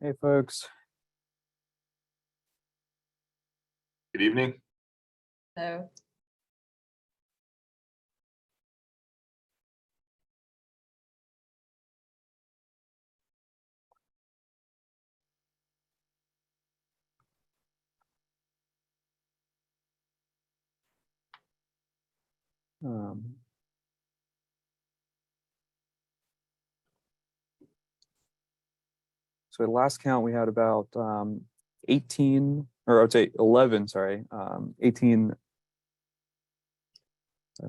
Hey, folks. Good evening. No. So at last count, we had about 18, or I would say 11, sorry, 18.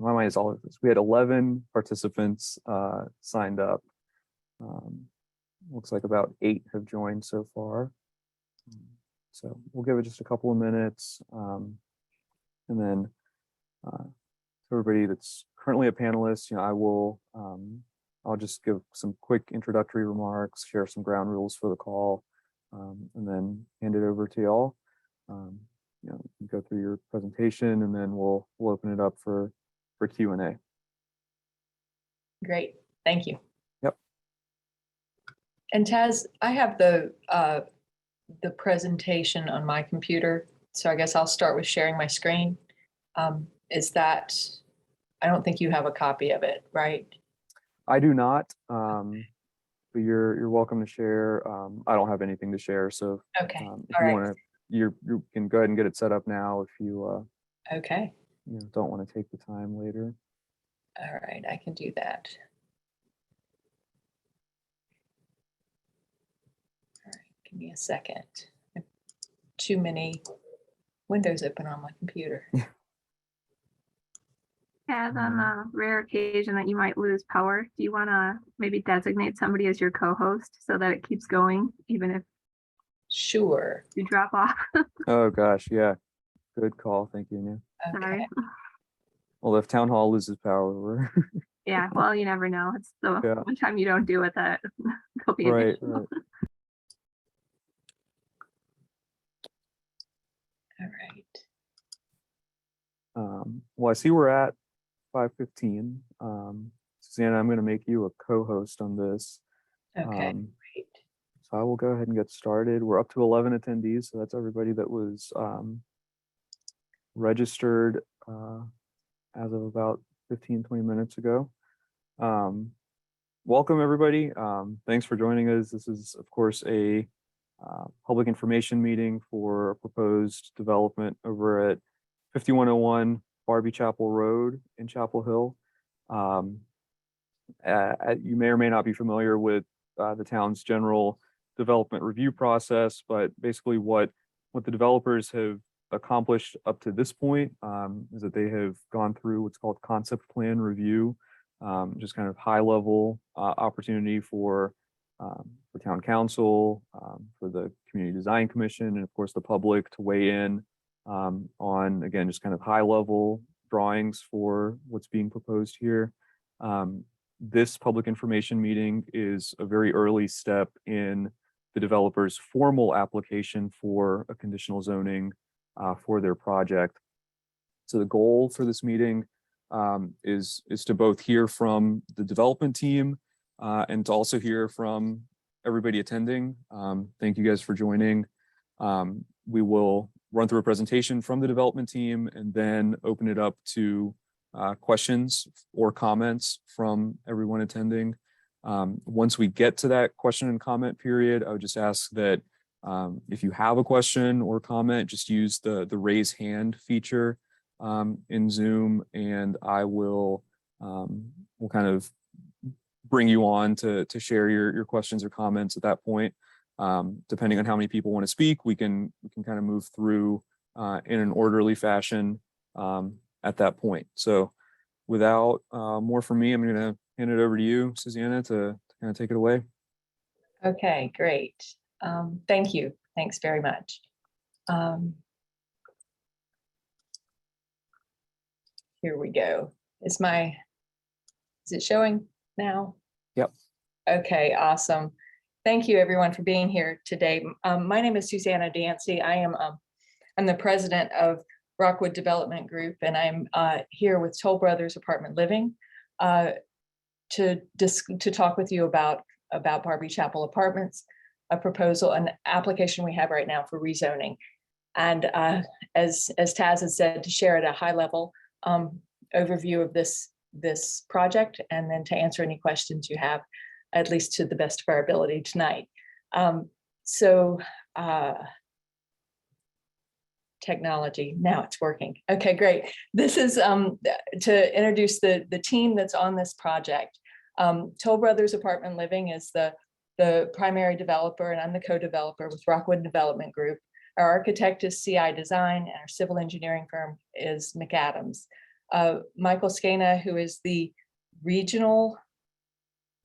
My mind is all of this. We had 11 participants signed up. Looks like about 8 have joined so far. So we'll give it just a couple of minutes. And then to everybody that's currently a panelist, I will, I'll just give some quick introductory remarks, share some ground rules for the call, and then hand it over to y'all. Go through your presentation, and then we'll open it up for Q&A. Great, thank you. Yep. And Taz, I have the presentation on my computer, so I guess I'll start with sharing my screen. Is that, I don't think you have a copy of it, right? I do not, but you're welcome to share. I don't have anything to share, so Okay, if you want to, you can go ahead and get it set up now if you okay. Don't want to take the time later. All right, I can do that. All right, give me a second. Too many windows open on my computer. As on the rare occasion that you might lose power, do you want to maybe designate somebody as your co-host so that it keeps going, even if Sure. you drop off? Oh gosh, yeah, good call. Thank you, Nia. Okay. Sorry. Well, if town hall loses power, we're Yeah, well, you never know. It's the Yeah. one time you don't do it that there'll be an right. issue. Right. All right. Well, I see we're at 5:15. Susanna, I'm going to make you a co-host on this. Okay, great. So I will go ahead and get started. We're up to 11 attendees, so that's everybody that was registered as of about 15-20 minutes ago. Welcome, everybody. Thanks for joining us. This is, of course, a public information meeting for a proposed development over at 5101 Barbee Chapel Road in Chapel Hill. You may or may not be familiar with the town's general development review process, but basically what the developers have accomplished up to this point is that they have gone through what's called concept plan review, just kind of high level opportunity for town council, for the community design commission, and of course the public to weigh in on, again, just kind of high level drawings for what's being proposed here. This public information meeting is a very early step in the developer's formal application for a conditional zoning for their project. So the goal for this meeting is to both hear from the development team and to also hear from everybody attending. Thank you guys for joining. We will run through a presentation from the development team and then open it up to questions or comments from everyone attending. Once we get to that question and comment period, I would just ask that if you have a question or comment, just use the raise hand feature in Zoom, and I will we'll kind of bring you on to share your questions or comments at that point. Depending on how many people want to speak, we can kind of move through in an orderly fashion at that point. So without more from me, I'm going to hand it over to you, Susanna, to kind of take it away. Okay, great. Thank you. Thanks very much. Here we go. Is it showing now? Yep. Okay, awesome. Thank you everyone for being here today. My name is Susanna Dancy. I'm the president of Rockwood Development Group, and I'm here with Toll Brothers Apartment Living to talk with you about Barbee Chapel Apartments, a proposal, an application we have right now for rezoning. And as Taz has said, to share at a high level overview of this project, and then to answer any questions you have, at least to the best of our ability tonight. Technology, now it's working. Okay, great. This is to introduce the team that's on this project. Toll Brothers Apartment Living is the primary developer, and I'm the co-developer with Rockwood Development Group. Our architect is CI Design, and our civil engineering firm is McAdams. Michael Skena, who is the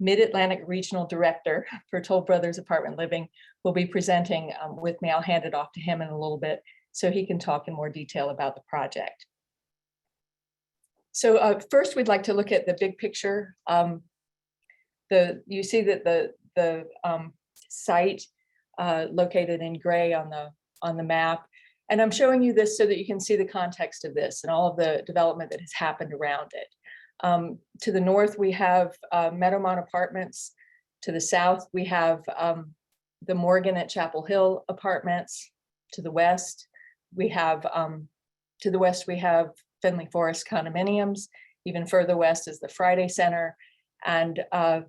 Mid-Atlantic Regional Director for Toll Brothers Apartment Living, will be presenting with me. I'll hand it off to him in a little bit so he can talk in more detail about the project. So first, we'd like to look at the big picture. You see that the site located in gray on the map. And I'm showing you this so that you can see the context of this and all of the development that has happened around it. To the north, we have Meadowmont Apartments. To the south, we have the Morgan at Chapel Hill Apartments. To the west, we have Finley Forest Condominiums. Even further west is the Friday Center, and of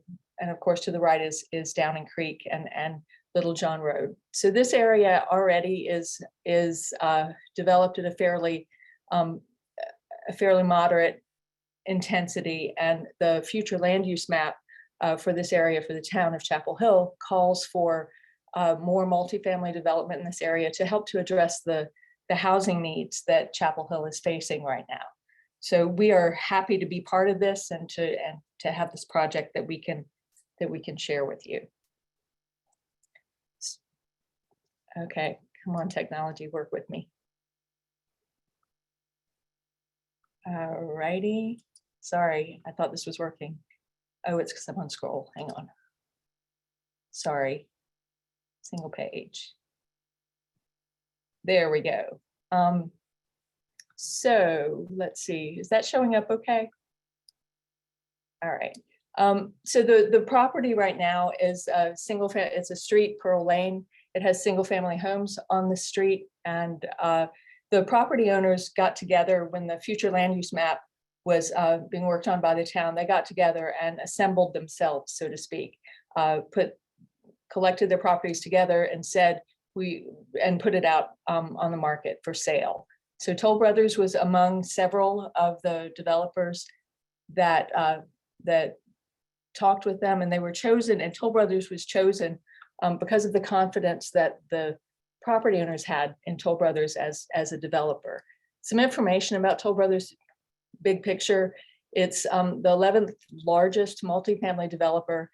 course to the right is Downing Creek and Little John Road. So this area already is developed at a fairly moderate intensity, and the future land use map for this area for the town of Chapel Hill calls for more multifamily development in this area to help to address the housing needs that Chapel Hill is facing right now. So we are happy to be part of this and to have this project that we can share with you. Okay, come on, technology, work with me. All righty. Sorry, I thought this was working. Oh, it's because I'm on scroll. Hang on. Sorry. Single page. There we go. So let's see. Is that showing up okay? All right. So the property right now is a it's a street, Pearl Lane. It has single family homes on the street, and the property owners got together when the future land use map was being worked on by the town. They got together and assembled themselves, so to speak, collected their properties together and said, put it out on the market for sale. So Toll Brothers was among several of the developers that talked with them, and they were chosen, and Toll Brothers was chosen because of the confidence that the property owners had in Toll Brothers as a developer. Some information about Toll Brothers, big picture. It's the 11th largest multifamily developer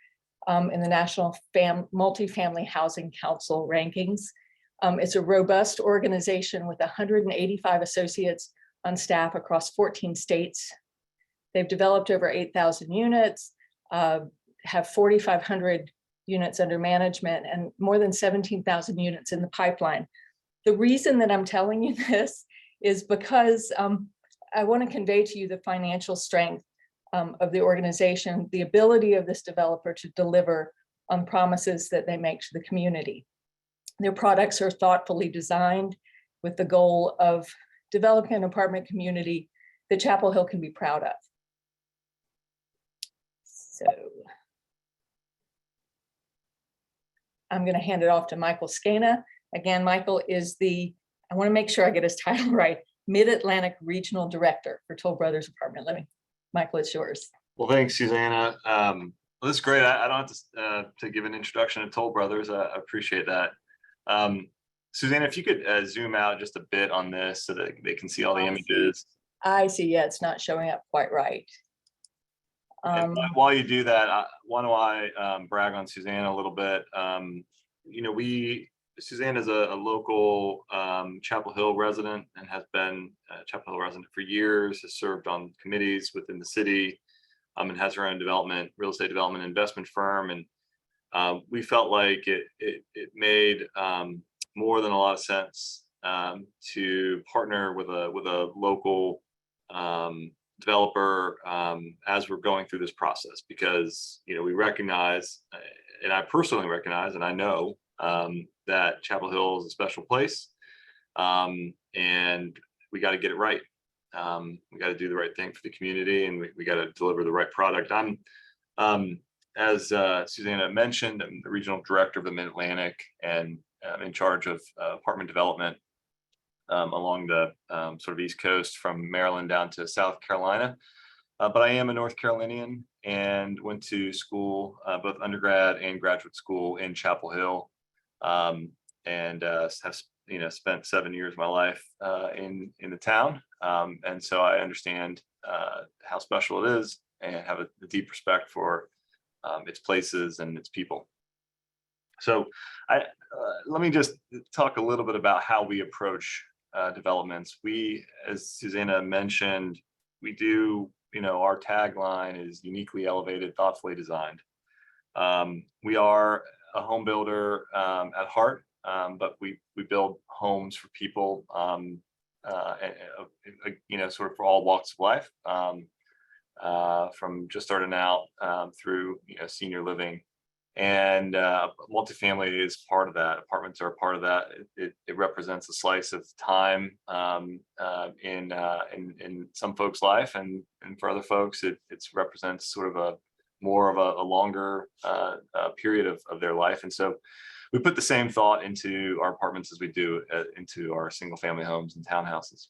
in the National Multifamily Housing Council rankings. It's a robust organization with 185 associates on staff across 14 states. They've developed over 8,000 units, have 4,500 units under management, and more than 17,000 units in the pipeline. The reason that I'm telling you this is because I want to convey to you the financial strength of the organization, the ability of this developer to deliver on promises that they make to the community. Their products are thoughtfully designed with the goal of developing an apartment community that Chapel Hill can be proud of. So I'm going to hand it off to Michael Skena. Again, Michael is I want to make sure I get his title right, Mid-Atlantic Regional Director for Toll Brothers Apartment Living. Michael, it's yours. Well, thanks, Susanna. Well, this is great. I don't have to give an introduction to Toll Brothers. I appreciate that. Suzanne, if you could zoom out just a bit on this so that they can see all the I see. images. I see, yeah, it's not showing up quite right. And while you do that, why don't I brag on Suzanne a little bit? You know, Suzanne is a local Chapel Hill resident and has been a Chapel Hill resident for years, has served on committees within the city, and has her own real estate development investment firm. And we felt like it made more than a lot of sense to partner with a local developer as we're going through this process, because we recognize, and I personally recognize, and I know that Chapel Hill is a special place, and we got to get it right. We got to do the right thing for the community, and we got to deliver the right product. As Susanna mentioned, I'm the regional director of the Mid-Atlantic, and in charge of apartment development along the sort of East Coast from Maryland down to South Carolina. But I am a North Carolinian and went to school, both undergrad and graduate school in Chapel Hill, and have spent 7 years of my life in the town. And so I understand how special it is and have a deep respect for its places and its people. So let me just talk a little bit about how we approach developments. We, as Susanna mentioned, we do, our tagline is uniquely elevated, thoughtfully designed. We are a home builder at heart, but we build homes for people, sort of for all walks of life, from just starting out through senior living, and multifamily is part of that. Apartments are a part of that. It represents a slice of time in some folks' life, and for other folks, it represents sort of a longer period of their life. And so we put the same thought into our apartments as we do into our single family homes and townhouses.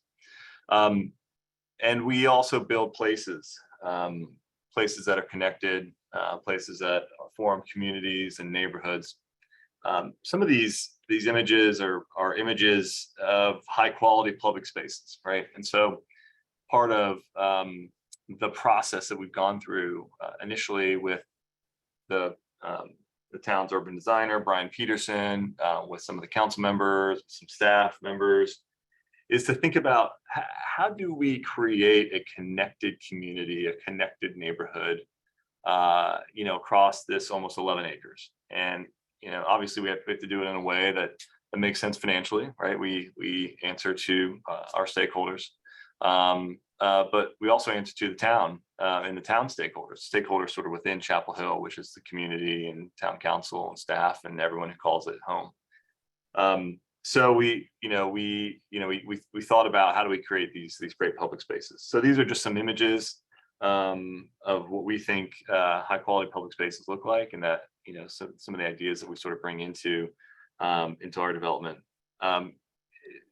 And we also build places that are connected, places that form communities and neighborhoods. Some of these images are images of high quality public spaces, right? And so part of the process that we've gone through initially with the town's urban designer, Brian Peterson, with some of the council members, some staff members, is to think about how do we create a connected community, a connected neighborhood, across this almost 11 acres. And, obviously we have to do it in a way that makes sense financially, right? We answer to our stakeholders, but we also answer to the town and the town stakeholders sort of within Chapel Hill, which is the community and town council and staff and everyone who calls it home. So we thought about how do we create these great public spaces. So these are just some images of what we think high quality public spaces look like, and that some of the ideas that we sort of bring into our development.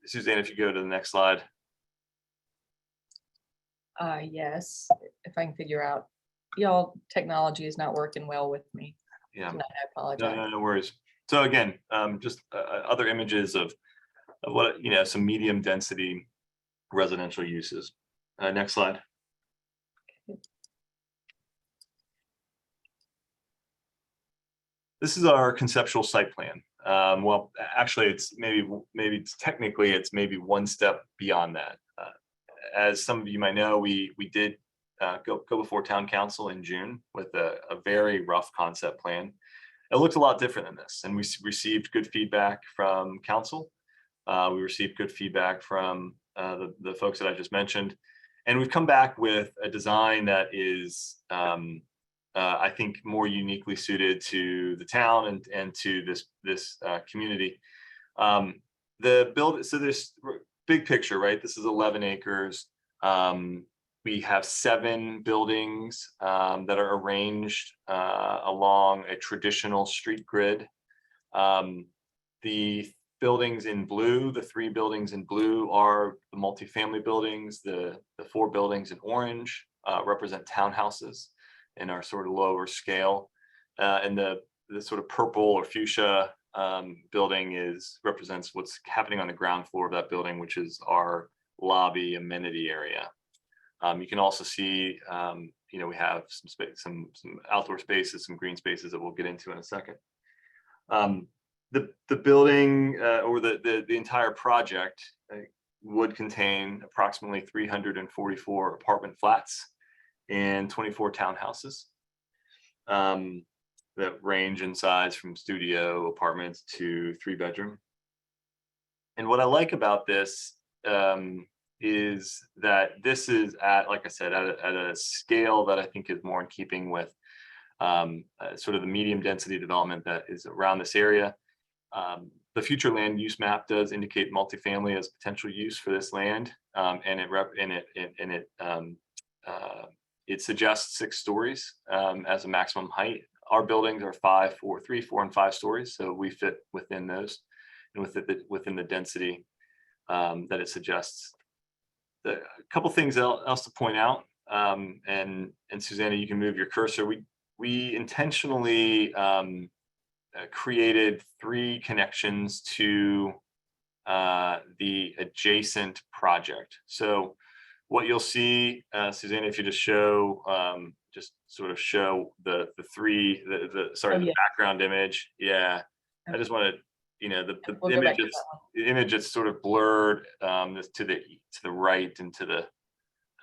Suzanne, if you go to the next slide. Yes, if I can figure out, y'all, technology is not working well with me. Yeah, Tonight. I apologize. no worries. So again, just other images of what some medium density residential uses. Next slide. This is our conceptual site plan. Well, actually, it's technically it's maybe one step beyond that. As some of you might know, we did go before town council in June with a very rough concept plan. It looked a lot different than this, and we received good feedback from council. We received good feedback from the folks that I just mentioned, and we've come back with a design that is, I think, more uniquely suited to the town and to this community. So this big picture, right? This is 11 acres. We have 7 buildings that are arranged along a traditional street grid. The buildings in blue, the 3 buildings in blue are the multifamily buildings. The 4 buildings in orange represent townhouses and are sort of lower scale. and the sort of purple or fuchsia building represents what's happening on the ground floor of that building, which is our lobby amenity area. You can also see, we have some space, some outdoor spaces, some green spaces that we'll get into in a second. The building or the entire project would contain approximately 344 apartment flats and 24 townhouses that range in size from studio apartments to 3-bedroom. And what I like about this is that this is at, like I said, at a scale that I think is more in keeping with sort of the medium density development that is around this area. The future land use map does indicate multifamily as potential use for this land, and it suggests 6 stories as a maximum height. Our buildings are 3, 4, and 5 stories, so we fit within those and within the density that it suggests. A couple things else to point out, and Susanna, you can move your cursor. We intentionally created 3 connections to the adjacent project. So what you'll see, Susanna, if you just show, just sort of show the background image. Yeah, I just want to, the image is sort of blurred this to the right and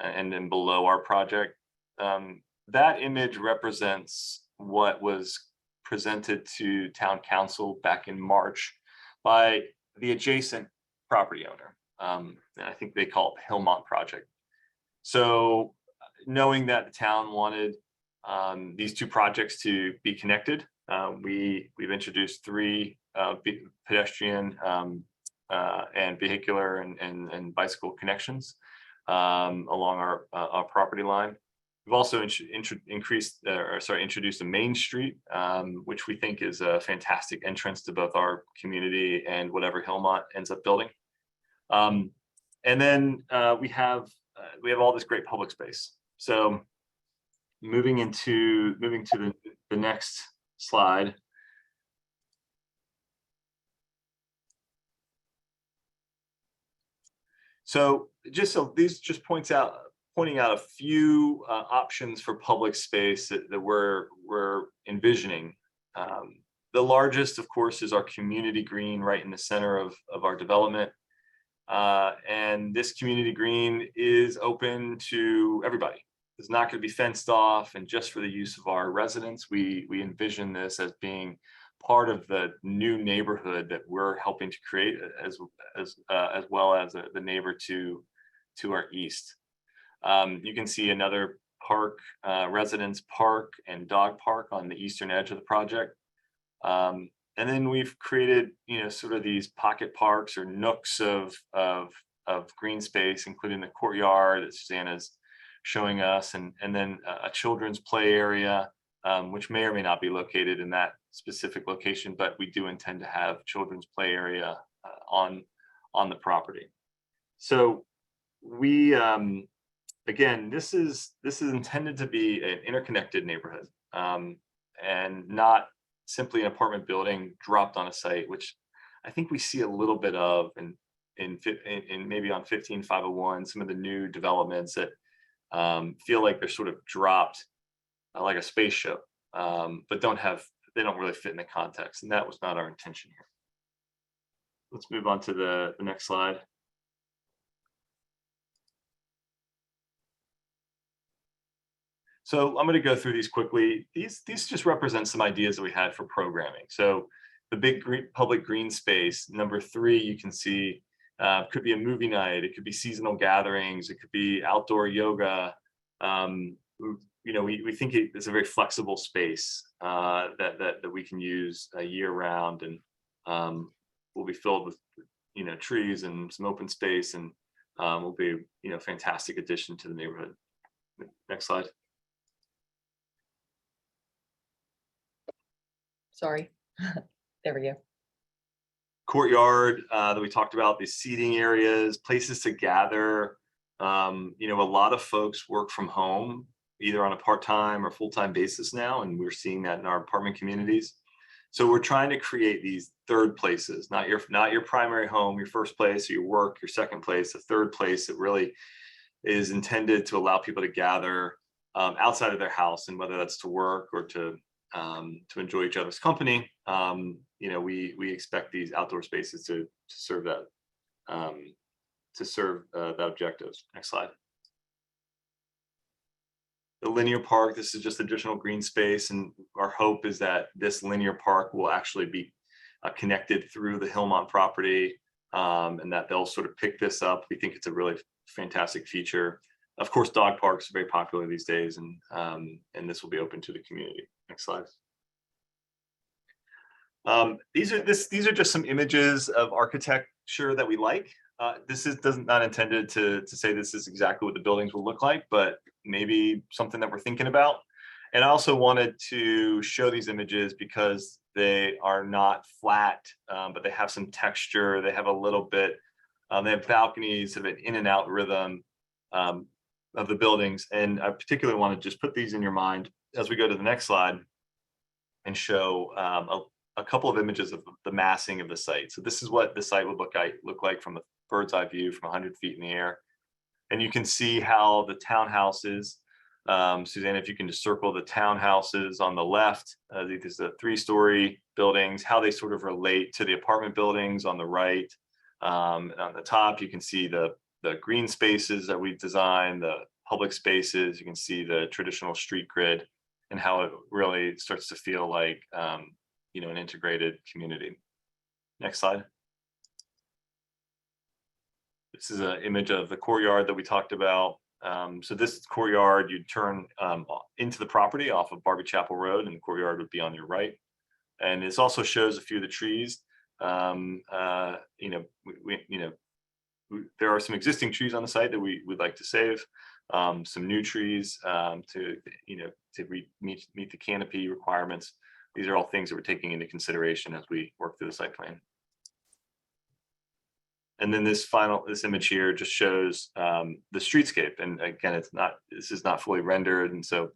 and then below our project. That image represents what was presented to town council back in March by the adjacent property owner. And I think they call it the Hillmont project. So knowing that the town wanted these 2 projects to be connected, we've introduced 3 pedestrian and vehicular and bicycle connections along our property line. We've also introduced a main street, which we think is a fantastic entrance to both our community and whatever Hillmont ends up building. And then we have all this great public space. So moving to the next slide. So these just pointing out a few options for public space that we're envisioning. The largest, of course, is our community green right in the center of our development. And this community green is open to everybody. It's not going to be fenced off and just for the use of our residents. We envision this as being part of the new neighborhood that we're helping to create, as well as the neighbor to our east. You can see another park, residence park and dog park on the eastern edge of the project. And then we've created, sort of these pocket parks or nooks of green space, including the courtyard that Susanna's showing us, and then a children's play area, which may or may not be located in that specific location, but we do intend to have children's play area on the property. So we, again, this is intended to be an interconnected neighborhood, and not simply an apartment building dropped on a site, which I think we see a little bit of in maybe on 15501, some of the new developments that feel like they're sort of dropped like a spaceship, but they don't really fit in the context, and that was not our intention here. Let's move on to the next slide. So I'm going to go through these quickly. These just represent some ideas that we had for programming. So the big public green space, number 3, you can see could be a movie night. It could be seasonal gatherings. It could be outdoor yoga. We think it's a very flexible space that we can use year round, and will be filled with trees and some open space, and will be fantastic addition to the neighborhood. Next slide. Sorry. There we go. Courtyard that we talked about, these seating areas, places to gather. A lot of folks work from home, either on a part-time or full-time basis now, and we're seeing that in our apartment communities. So we're trying to create these third places, not your primary home, your first place, or your work, your second place, a third place that really is intended to allow people to gather outside of their house, and whether that's to work or to enjoy each other's company. We expect these outdoor spaces to serve that that objective. Next slide. The linear park, this is just additional green space, and our hope is that this linear park will actually be connected through the Hillmont property, and that they'll sort of pick this up. We think it's a really fantastic feature. Of course, dog parks are very popular these days, and this will be open to the community. Next slide. These are just some images of architecture that we like. This is not intended to say this is exactly what the buildings will look like, but maybe something that we're thinking about. And I also wanted to show these images because they are not flat, but they have some texture. They have a little bit, they have balconies, have an in and out rhythm of the buildings. And I particularly want to just put these in your mind as we go to the next slide and show a couple of images of the massing of the site. So this is what the site would look like from a bird's eye view from 100 feet in the air. And you can see how the townhouses, Suzanne, if you can just circle the townhouses on the left, these are the 3-story buildings, how they sort of relate to the apartment buildings on the right. And on the top, you can see the green spaces that we've designed, the public spaces. You can see the traditional street grid and how it really starts to feel like an integrated community. Next slide. This is an image of the courtyard that we talked about. So this courtyard, you'd turn into the property off of Barbee Chapel Road, and the courtyard would be on your right. And this also shows a few of the trees. There are some existing trees on the site that we would like to save. Some new trees to meet the canopy requirements. These are all things that we're taking into consideration as we work through the site plan. And then this image here just shows the streetscape. And again, this is not fully rendered, and so it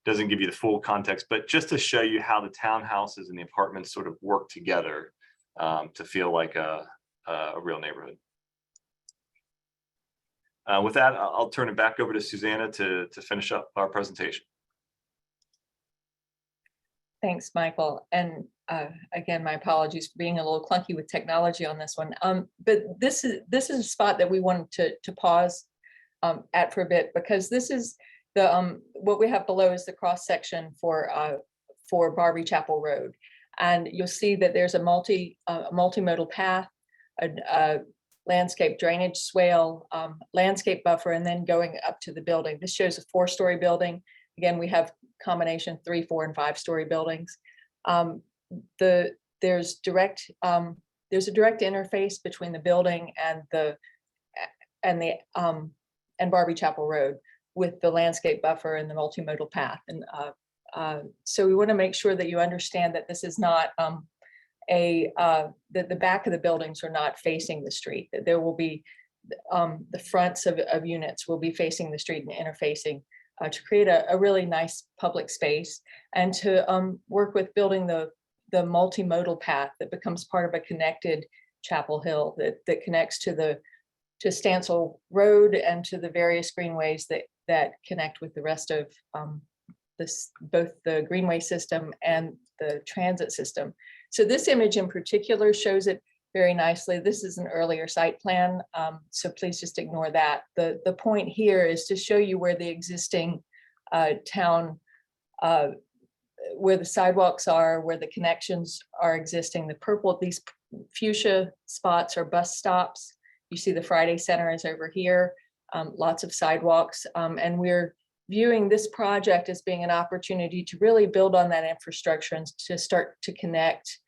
doesn't give you the full context, but just to show you how the townhouses and the apartments sort of work together to feel like a real neighborhood. With that, I'll turn it back over to Susanna to finish up our presentation. Thanks, Michael. And again, my apologies for being a little clunky with technology on this one. But this is a spot that we wanted to pause at for a bit, because this is the what we have below is the cross section for Barbee Chapel Road, and you'll see that there's a multimodal path, a landscape drainage swale, landscape buffer, and then going up to the building. This shows a 4-story building. Again, we have combination 3, 4, and 5-story buildings. There's a direct interface between the building and Barbee Chapel Road with the landscape buffer and the multimodal path. And so we want to make sure that you understand that this is not that the back of the buildings are not facing the street. That there will be the fronts of units will be facing the street and interfacing. To create a really nice public space, and to work with building the multimodal path that becomes part of a connected Chapel Hill that connects to Stancil Road and to the various greenways that connect with the rest of both the greenway system and the transit system. So this image in particular shows it very nicely. This is an earlier site plan, so please just ignore that. The point here is to show you where the existing town, where the sidewalks are, where the connections are existing. The purple, these fuchsia spots are bus stops. You see the Friday Center is over here, lots of sidewalks, and we're viewing this project as being an opportunity to really build on that infrastructure and to start to connect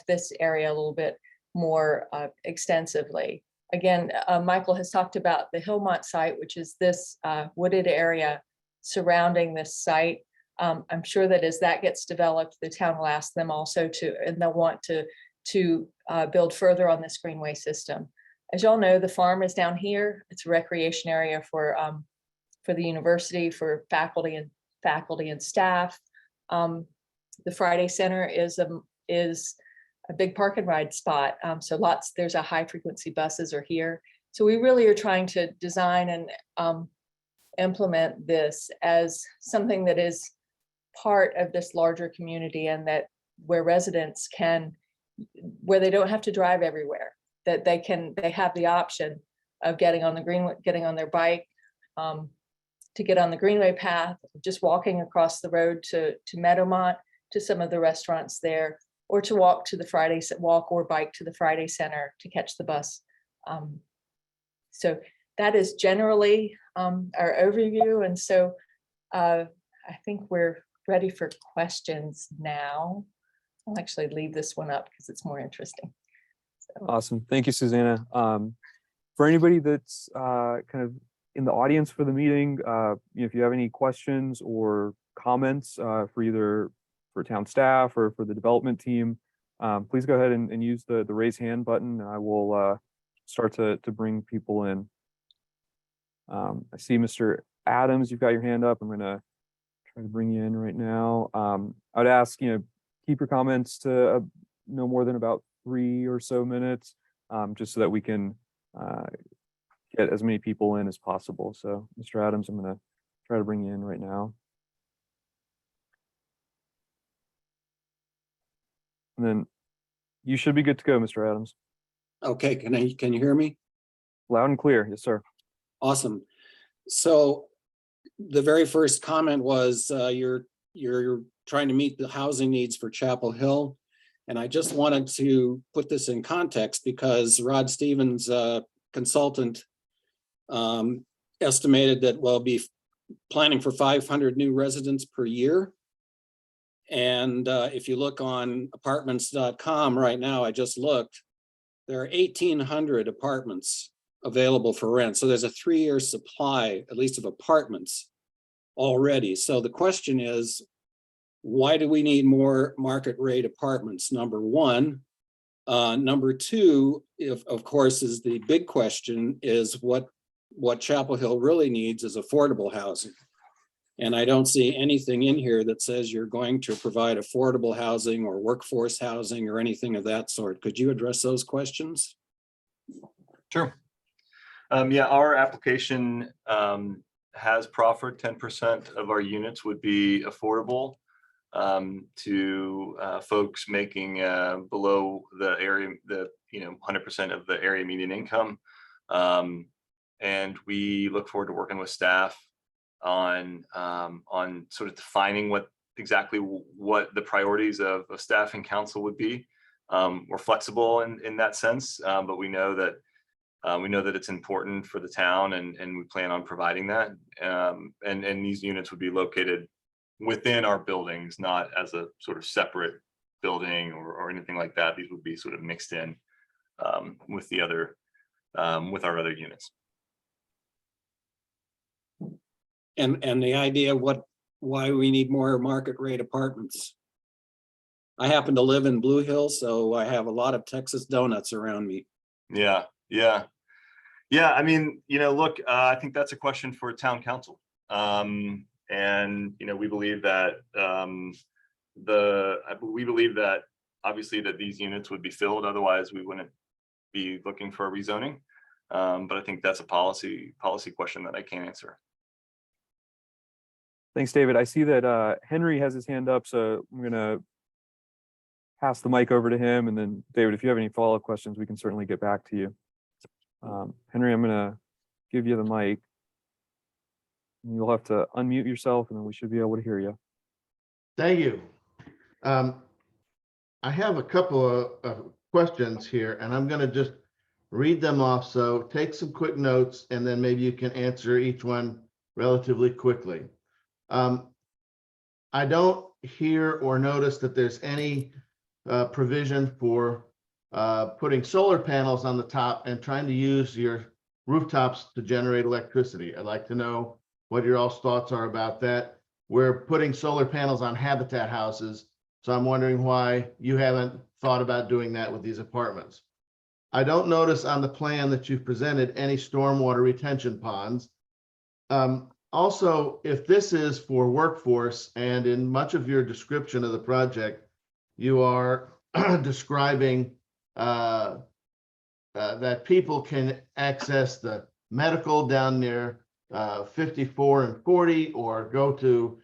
this area a little bit more extensively. Again, Michael has talked about the Hillmont site, which is this wooded area surrounding this site. I'm sure that as that gets developed, the town will ask them also and they'll want to build further on this greenway system. As y'all know, the farm is down here. It's a recreation area for for the university, for faculty and staff. The Friday Center is a big park and ride spot. So there's a high frequency buses are here. So we really are trying to design and implement this as something that is part of this larger community, and that where residents where they don't have to drive everywhere, that they have the option of getting on their bike, to get on the Greenway path, just walking across the road to Meadowmont, to some of the restaurants there, or to walk or bike to the Friday Center to catch the bus. So that is generally our overview. And so I think we're ready for questions now. I'll actually leave this one up because it's more interesting. So. Awesome. Thank you, Susanna. For anybody that's kind of in the audience for the meeting, if you have any questions or comments for either for town staff or for the development team, please go ahead and use the raise hand button. I will start to bring people in. I see Mr. Adams, you've got your hand up. I'm going to try to bring you in right now. I would ask, keep your comments to no more than about 3 or so minutes, just so that we can get as many people in as possible. So Mr. Adams, I'm going to try to bring you in right now. And then you should be good to go, Mr. Adams. Okay, can you hear me? Loud and clear. Yes, sir. Awesome. So the very first comment was you're trying to meet the housing needs for Chapel Hill. And I just wanted to put this in context because Rod Stevens, consultant, estimated that we'll be planning for 500 new residents per year. And if you look on apartments.com right now, I just looked, there are 1,800 apartments available for rent. So there's a 3-year supply, at least of apartments already. So the question is, why do we need more market rate apartments? Number one. Number two, of course, is the big question is what Chapel Hill really needs is affordable housing. And I don't see anything in here that says you're going to provide affordable housing or workforce housing or anything of that sort. Could you address those questions? Sure. Yeah, our application has proffered 10% of our units would be affordable to folks making below the area, 100% of the area median income. And we look forward to working with staff on sort of defining exactly what the priorities of staff and council would be. We're flexible in that sense, but we know that it's important for the town, and we plan on providing that. And these units would be located within our buildings, not as a sort of separate building or anything like that. These would be sort of mixed in with our other units. And the idea why we need more market rate apartments. I happen to live in Blue Hill, so I have a lot of Texas donuts around me. Yeah. I mean, look, I think that's a question for town council. And we believe that obviously that these units would be filled, otherwise we wouldn't be looking for a rezoning. But I think that's a policy question that I can't answer. Thanks, David. I see that Henry has his hand up, so I'm going to pass the mic over to him. And then, David, if you have any follow-up questions, we can certainly get back to you. Henry, I'm going to give you the mic. You'll have to unmute yourself, and then we should be able to hear you. Thank you. I have a couple of questions here, and I'm going to just read them off. So take some quick notes, and then maybe you can answer each one relatively quickly. I don't hear or notice that there's any provision for putting solar panels on the top and trying to use your rooftops to generate electricity. I'd like to know what your all's thoughts are about that. We're putting solar panels on habitat houses, so I'm wondering why you haven't thought about doing that with these apartments. I don't notice on the plan that you've presented any stormwater retention ponds. Also, if this is for workforce, and in much of your description of the project, you are describing that people can access the medical down near 54 and 40, or go to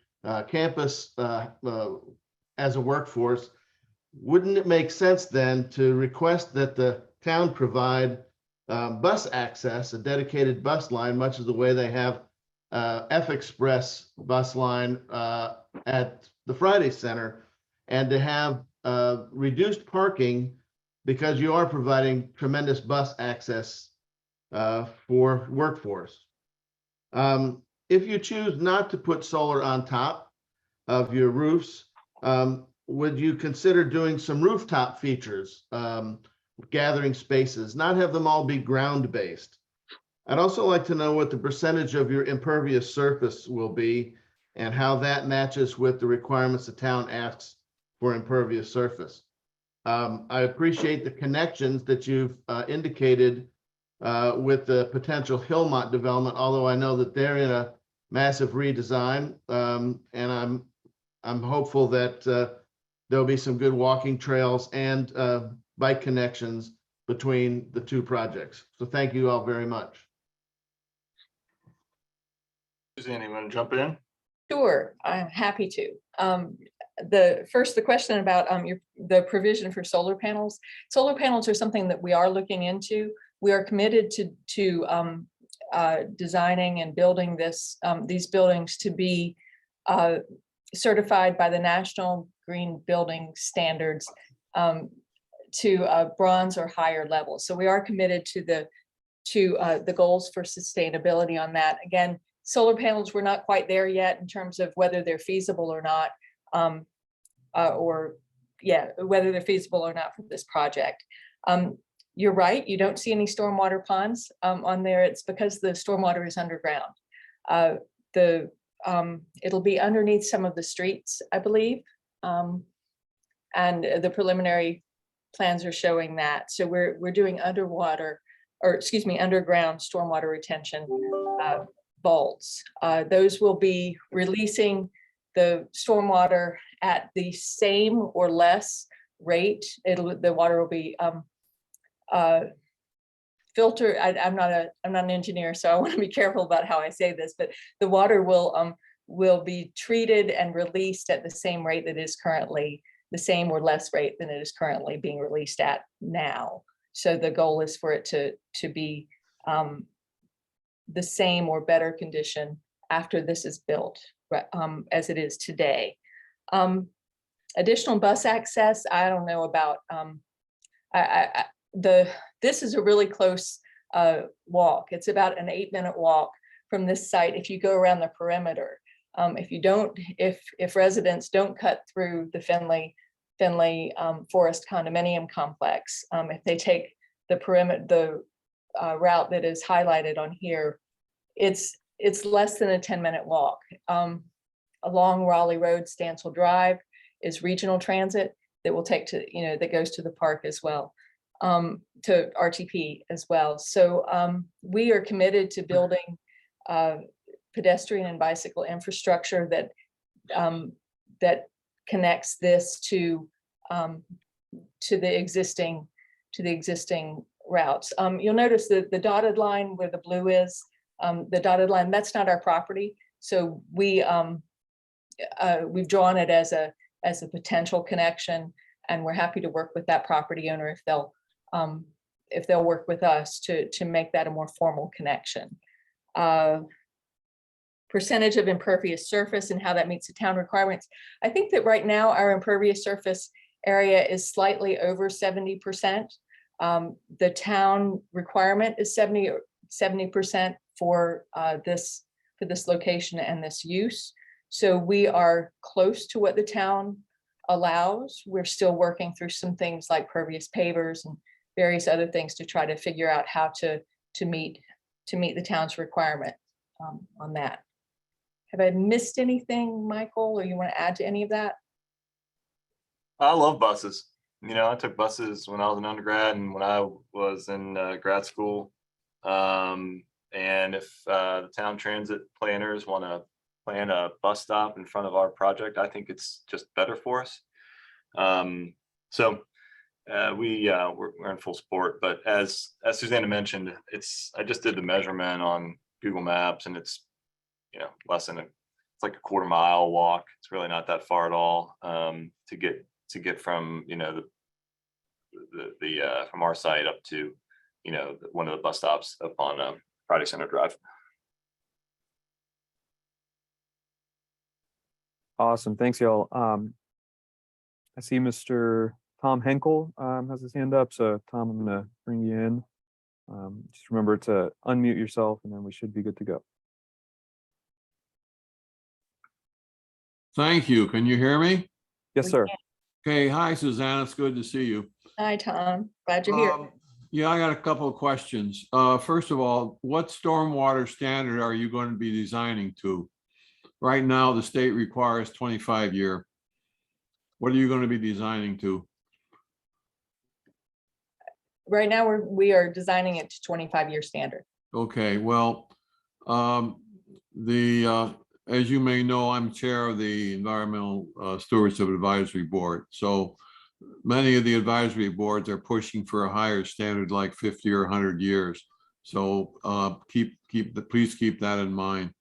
campus as a workforce, wouldn't it make sense then to request that the town provide bus access, a dedicated bus line, much of the way they have F Express bus line at the Friday Center, and to have reduced parking, because you are providing tremendous bus access for workforce. If you choose not to put solar on top of your roofs, would you consider doing some rooftop features, gathering spaces, not have them all be ground-based? I'd also like to know what the percentage of your impervious surface will be and how that matches with the requirements the town asks for impervious surface. I appreciate the connections that you've indicated with the potential Hillmont development, although I know that they're in a massive redesign, and I'm hopeful that there'll be some good walking trails and bike connections between the two projects. So thank you all very much. Suzanne, you want to jump in? Sure, I'm happy to. The question about the provision for solar panels. Solar panels are something that we are looking into. We are committed to designing and building these buildings to be certified by the National Green Building Standards to bronze or higher levels. So we are committed to the goals for sustainability on that. Again, solar panels, we're not quite there yet in terms of whether they're feasible or not, whether they're feasible or not for this project. You're right, you don't see any stormwater ponds on there. It's because the stormwater is underground. It'll be underneath some of the streets, I believe. And the preliminary plans are showing that. So we're doing underground stormwater retention vaults. Those will be releasing the stormwater at the same or less rate. The water will be filtered. I'm not an engineer, so I want to be careful about how I say this, but the water will be treated and released at the same rate that is currently, the same or less rate than it is currently being released at now. So the goal is for it to be the same or better condition after this is built, as it is today. Additional bus access, I don't know about. This is a really close walk. It's about an 8-minute walk from this site if you go around the perimeter. If residents don't cut through the Finley Forest condominium complex, if they take the route that is highlighted on here, it's less than a 10-minute walk. Along Raleigh Road, Stansel Drive is regional transit that will take to, that goes to the park as well, to RTP as well. So we are committed to building pedestrian and bicycle infrastructure that connects this to the existing routes. You'll notice that the dotted line where the blue is, the dotted line, that's not our property. So we've drawn it as a potential connection, and we're happy to work with that property owner if they'll work with us to make that a more formal connection. Percentage of impervious surface and how that meets the town requirements. I think that right now our impervious surface area is slightly over 70%. The town requirement is 70% for this location and this use. So we are close to what the town allows. We're still working through some things like pervious pavers and various other things to try to figure out how to meet the town's requirement on that. Have I missed anything, Michael, or you want to add to any of that? I love buses. I took buses when I was an undergrad and when I was in grad school. And And if the town transit planners want to plan a bus stop in front of our project, I think it's just better for us. We're in full support, but as Susanna mentioned, I just did the measurement on Google Maps, and it's, it's like a quarter-mile walk. It's really not that far at all, to get from, from our site up to, one of the bus stops up on Friday Center Drive. Awesome. Thanks, y'all. I see Mr. Tom Henkel has his hand up. So Tom, I'm gonna bring you in. Just remember to unmute yourself and then we should be good to go. Thank you. Can you hear me? Yes, We sir. can. Okay. Hi, Susanna. It's good to see you. Hi, Tom. Glad you're here. Yeah, I got a couple of questions. First of all, what stormwater standard are you going to be designing to? Right now, the state requires 25-year. What are you going to be designing to? Right now, we are designing it to 25-year standard. Okay, well, as you may know, I'm chair of the Environmental Stewardship Advisory Board. So many of the advisory boards are pushing for a higher standard, like 50 or 100 years. So please keep that in mind.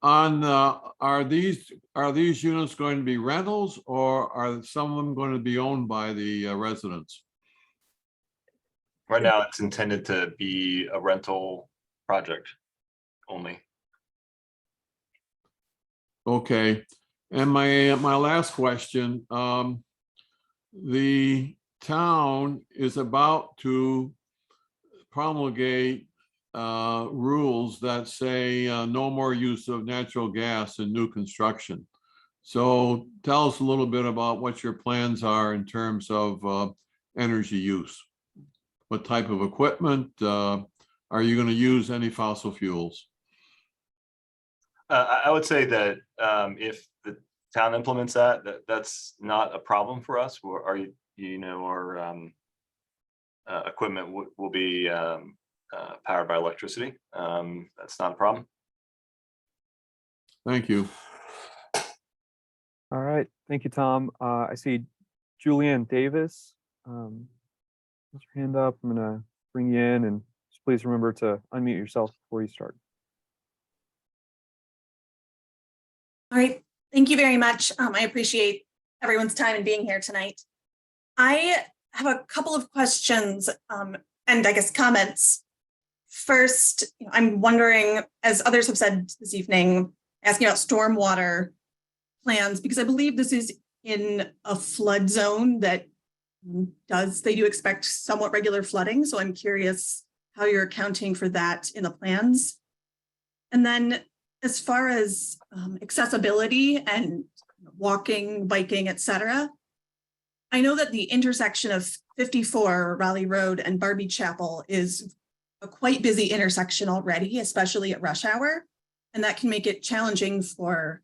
Are these units going to be rentals, or are some of them going to be owned by the residents? Right now, it's intended to be a rental project only. Okay, and my last question, the town is about to promulgate rules that say no more use of natural gas in new construction. So tell us a little bit about what your plans are in terms of energy use. What type of equipment? Are you going to use any fossil fuels? I would say that if the town implements that's not a problem for us. Our equipment will be powered by electricity. That's not a problem. Thank you. All right. Thank you, Tom. I see Julianne Davis. Put your hand up. I'm gonna bring you in, and just please remember to unmute yourself before you start. All right, thank you very much. I appreciate everyone's time and being here tonight. I have a couple of questions and I guess comments. First, I'm wondering, as others have said this evening, asking about stormwater plans, because I believe this is in a flood zone that they do expect somewhat regular flooding. So I'm curious how you're accounting for that in the plans. And then as far as accessibility and walking, biking, etc., I know that the intersection of 54 Raleigh Road and Barbee Chapel is a quite busy intersection already, especially at rush hour, and that can make it challenging for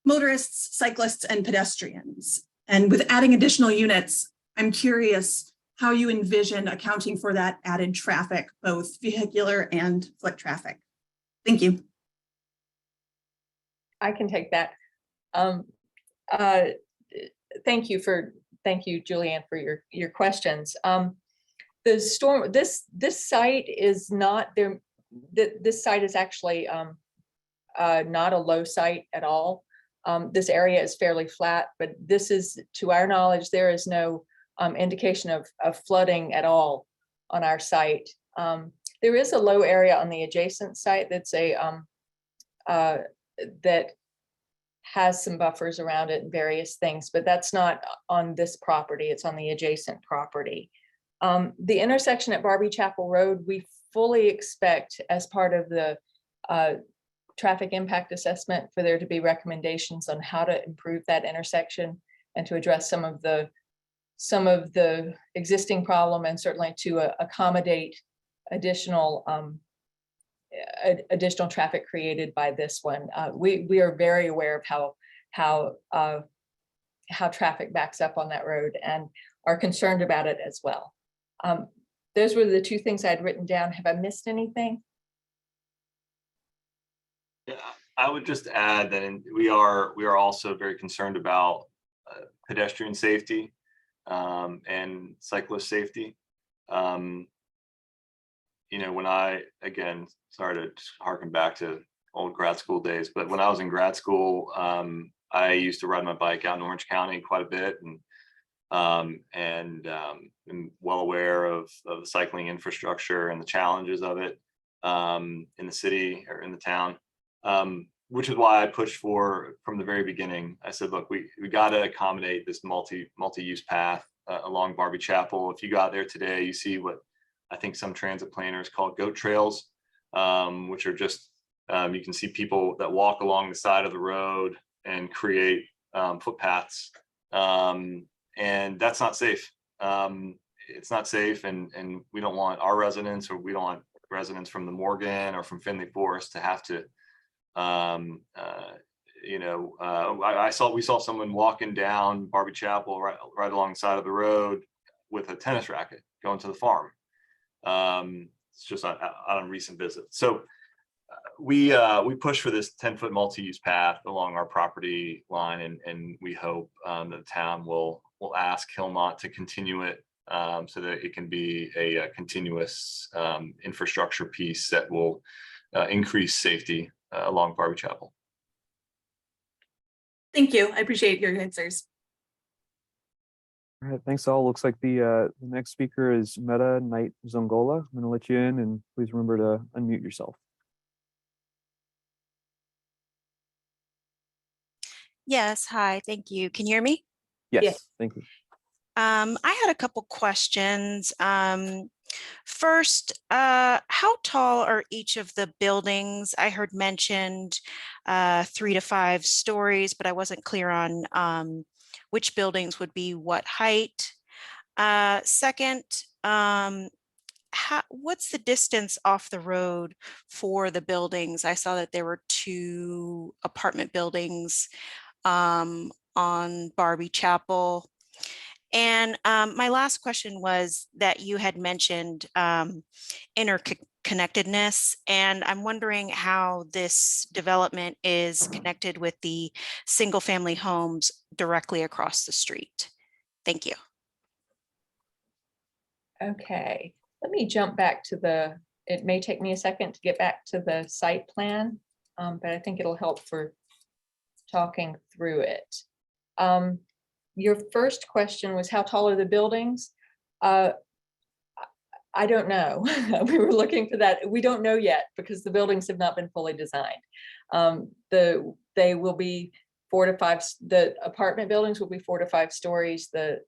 motorists, cyclists, and pedestrians. And with adding additional units, I'm curious how you envision accounting for that added traffic, both vehicular and foot traffic. Thank you. I can take that. Thank you, Julianne, for your questions. This site is not there. This site is actually not a low site at all. This area is fairly flat, but this is, to our knowledge, there is no indication of flooding at all on our site. There is a low area on the adjacent site that's that has some buffers around it and various things, but that's not on this property. It's on the adjacent property. The intersection at Barbee Chapel Road, we fully expect, as part of the traffic impact assessment, for there to be recommendations on how to improve that intersection and to address some of the existing problem, and certainly to accommodate additional traffic created by this one. We are very aware of how traffic backs up on that road and are concerned about it as well. those were the two things I'd written down. Have I missed anything? Yeah, I would just add that we are also very concerned about pedestrian safety and cyclist safety. You know, when again, sorry to harken back to old grad school days, but when I was in grad school, I used to ride my bike out in Orange County quite a bit, and am well aware of the cycling infrastructure and the challenges of it in the city or in the town. Which is why I pushed for from the very beginning. I said, look, we got to accommodate this multi-use path along Barbee Chapel. If you got there today, you see what I think some transit planners call goat trails, which are just, you can see people that walk along the side of the road and create footpaths. And that's not safe. It's not safe, and we don't want our residents, or we don't want residents from the Morgan or from Finley Forest to have to, we saw someone walking down Barbee Chapel right along the side of the road with a tennis racket going to the farm. It's just on a recent visit. So we push for this 10-foot multi-use path along our property line, and we hope that the town will ask Hillmont to continue it so that it can be a continuous infrastructure piece that will increase safety along Barbee Chapel. Thank you. I appreciate your answers. All right, thanks all. Looks like the next speaker is Meta Knight Zongola. I'm going to let you in, and please remember to unmute yourself. Yes, hi, thank you. Can you hear me? Yes, Yes. thank you. I had a couple questions. First, how tall are each of the buildings? I heard mentioned 3 to 5 stories, but I wasn't clear on which buildings would be what height. Second, what's the distance off the road for the buildings? I saw that there were 2 apartment buildings on Barbee Chapel. And my last question was that you had mentioned interconnectedness, and I'm wondering how this development is connected with the single family homes directly across the street. Thank you. Okay, let me jump back to it may take me a second to get back to the site plan, but I think it'll help for talking through it. Your first question was how tall are the buildings? I don't know. We were looking for that. We don't know yet because the buildings have not been fully designed. They will be 4 to 5. The apartment buildings will be 4 to 5 stories. The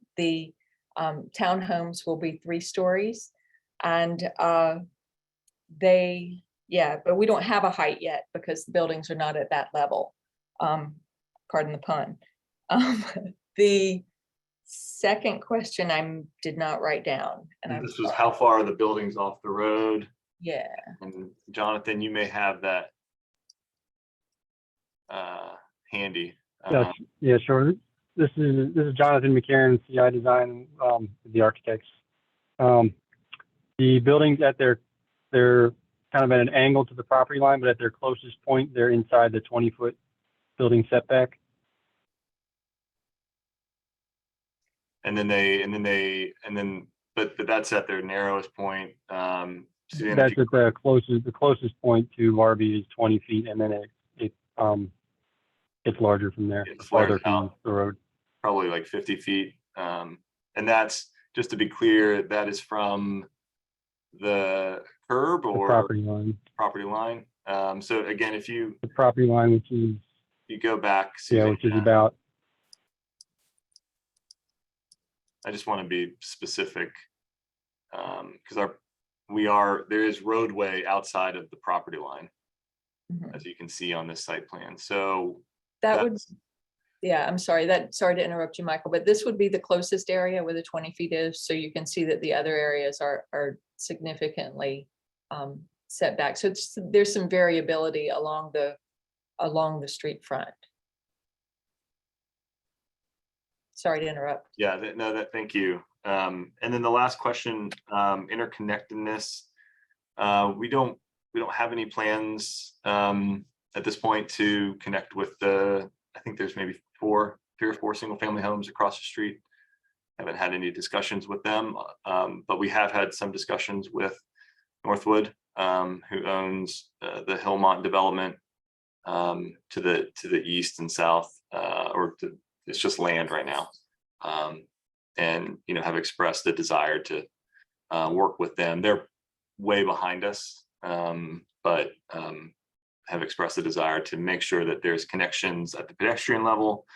townhomes will be 3 stories, and but we don't have a height yet because the buildings are not at that level. Pardon the pun. The second question I did not write down. And this was how far are the buildings off the road? Yeah. And Jonathan, you may have that handy. Yeah, sure. This is Jonathan McCarron, CI Design, the architects. The buildings they're kind of at an angle to the property line, but at their closest point, they're inside the 20-foot building setback. But that's at their narrowest point. So that's at the closest point to Barbee is 20 feet, and then it's larger from there. It's farther out, from the road. probably like 50 feet. And that's, just to be clear, that is from the curb or The property line. property line. So again, if you The property line, which is go back, which is about. I just want to be specific because there is roadway outside of the property line, as you can see on this site plan. So that would, I'm sorry to interrupt you, Michael, but this would be the closest area where the 20 feet is. So you can see that the other areas are significantly set back. So there's some variability along the street front. Sorry to interrupt. Yeah, thank you. And then the last question, interconnectedness. We don't have any plans at this point to connect with I think there's maybe 3 or 4 single family homes across the street. Haven't had any discussions with them, but we have had some discussions with Northwood, who owns the Hillmont development to the east and south, it's just land right now. And have expressed the desire to work with them. They're way behind us, but have expressed a desire to make sure that there's connections at the pedestrian level,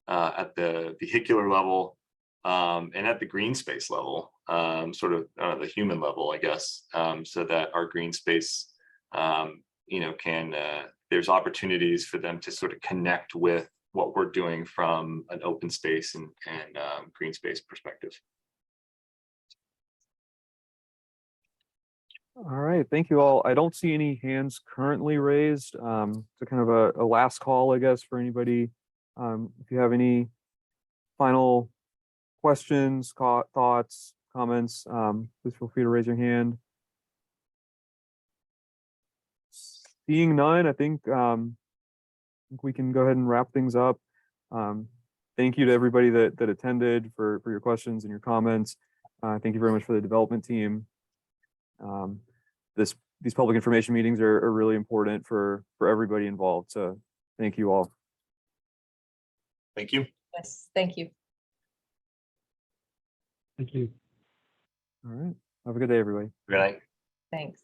at the vehicular level, and at the green space level, sort of the human level, I guess, so that our green space, there's opportunities for them to sort of connect with what we're doing from an open space and green space perspective. All right, thank you all. I don't see any hands currently raised. So kind of a last call, I guess, for anybody. If you have any final questions, thoughts, comments, please feel free to raise your hand. Seeing none, I think we can go ahead and wrap things up. Thank you to everybody that attended for your questions and your comments. Thank you very much for the development team. These public information meetings are really important for everybody involved. So thank you all. Thank you. Yes, thank you. Thank you. All right. Have a good day, everybody. Good night. Thanks.